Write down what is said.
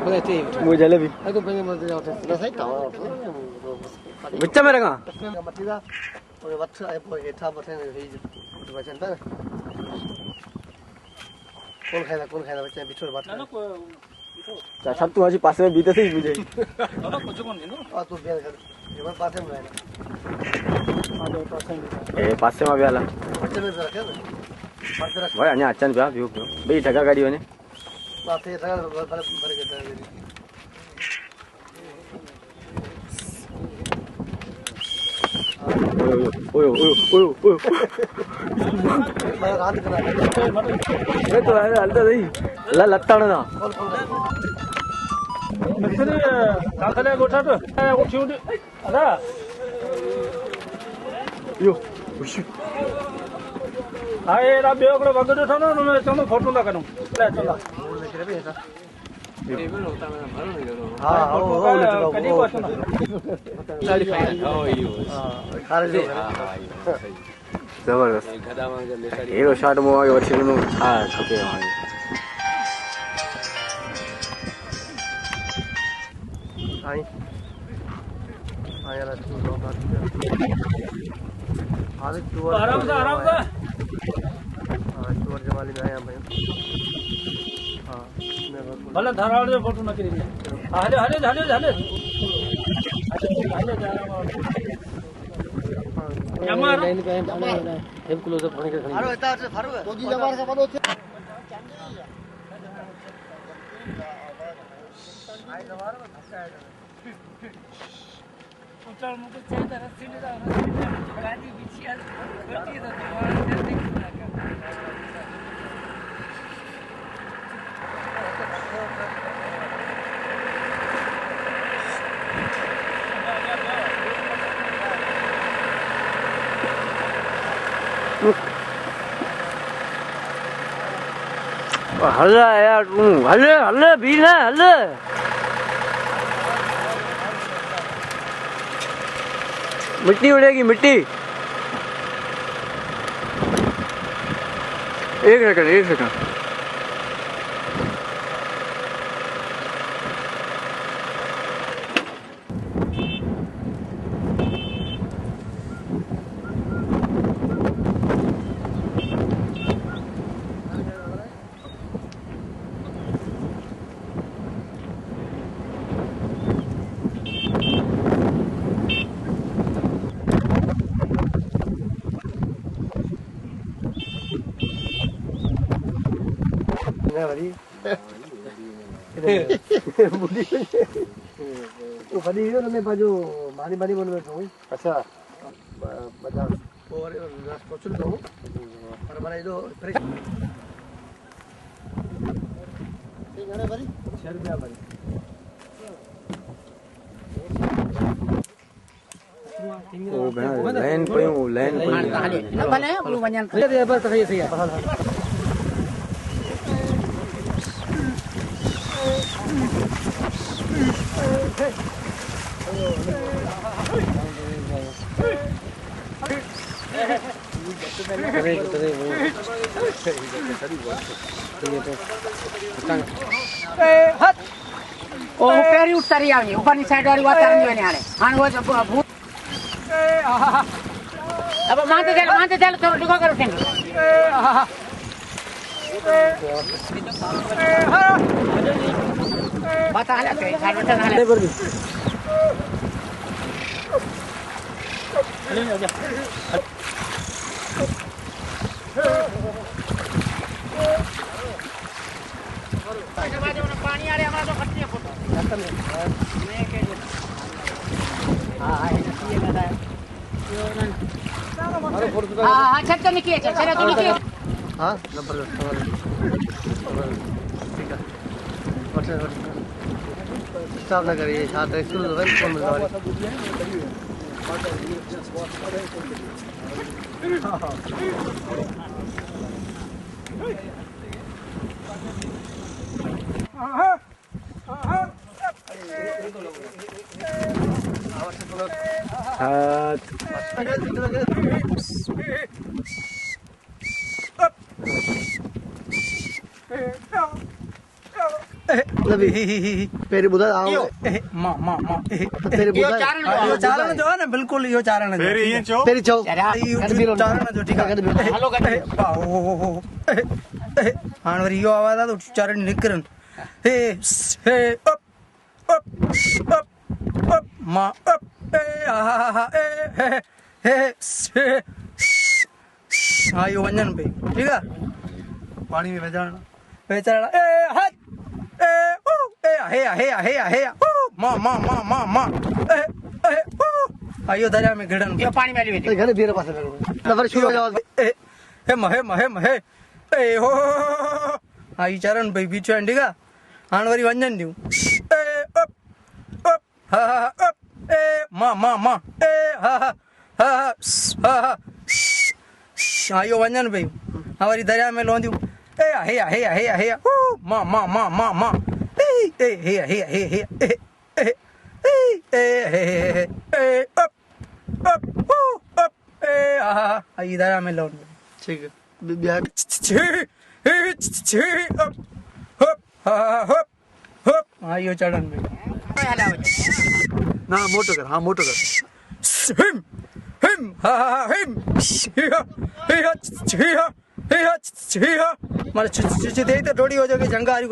वो जलेबी बच्चा मेरे कहाँ कौन खाएगा बच्चा बिछोड़ बात सब तू आज पास में बीते से ही मुझे कुछ कौन नहीं ना तू बेल कर ये बात पास में रहेगा ए पास में भी आला बच्चे में रखे ना भाई अन्य अच्छा नहीं भी भाई ठगा गाड़ी बने बात ये ठगा भर के ओयो मैं रात करा ये तो है हल्दा नहीं ला लत्ता ना मिस्त्री काखले गोठा तो उठी उठी अरे यो आए रा बेगड़ो बगड़ो था ना मैं चलो फोटो लगा दूं ले चला हां वो कदी को सुना जबरदस्त हीरो शॉट में आगे वर्ष नु हां खपे हमारे आई यार तू लोग आराम से हां चोर जमाली में आया भाई हां भले धारावाड़ से फोटो न करी हाले हाले हाले हाले जमार लाइन पे हेल्प क्लोज अप होने के खड़ी अरे इतना से फारू तो जी जमार से बनो थे आई जमार में धक्का है उतर मुझे चाहिए था रस्सी ले गाड़ी बिछिया छोटी तो हल्ला यार तू हल्ले हल्ले भी ना हल्ले मिट्टी उड़ेगी मिट्टी एक सेकंड भाई तो बड़ी है ना मैं बाजू मानी मानी बोल में हूं अच्छा बाजार और रास पहुंच रहा हूं और हमारा ये फ्रेश ठीक है ना भाई 6 रुपया भाई ओ लाइन पे भले वो बनियान ये बस सही है ओ पेरी उतरी आवी ऊपर नी साइड वाली बात करनी वाली आले हां वो भूत अब मानते चल तो डिगो करो सेंड बता ले साइड में चल पर भी पानी आ रहा हमारा तो खट्टी फोटो मैं के हां ये लगा है हां छत तो निकले चल तो निकले हां जबरदस्त ठीक है स्टॉप ना करिए साथ एक्सक्लूसिव वेलकम मिलने वाली लवी पेरी ॿुधाए आओ मां मां मां पेरी ॿुधाए इहो चारण जो आहे न बिल्कुलु इहो चारण जो पेरी चओ इहो चारण जो ठीकु आहे हलो गॾु हाणे वरी इहो आवाज़ आहे त चारण निकिरनि हे हे अप अप अप अप मां अप ए हा हा ए हे हे हा इहो वञनि पई ठीकु आहे पाणी में विझण वेचारण ए हथ ए ओ ए हे हे हे हे ओ मां मां मां मां मां ए ए ओ आयो दरिया में गिड़न इहो पाणी में हली वेठी घणे बीर पासे लॻो न वरी शुरू आवाज़ ए हे महे महे महे ए हो आई चरण भई बीठो आहिनि ठीकु आहे हाणे वरी वञनि थियूं ए अप अप हा हा अप ए मां मां मां ए हा हा हा हा हा इहो वञनि पियूं हा वरी दरिया में लहंदियूं ए हे हे हे हे ओ मां मां मां मां मां ए हे हे हे हे हे ए हे ए अप अप ओ अप ए हा आई दरिया में लहंदियूं ठीक है ॿिया हा इहो चढ़नि में ना मोटो कर हाँ मोटो कर हिम हिम हा हा हिम हिया हिया हिया हिया हिया माने चिचिते त डोडी हो जो के जंगारी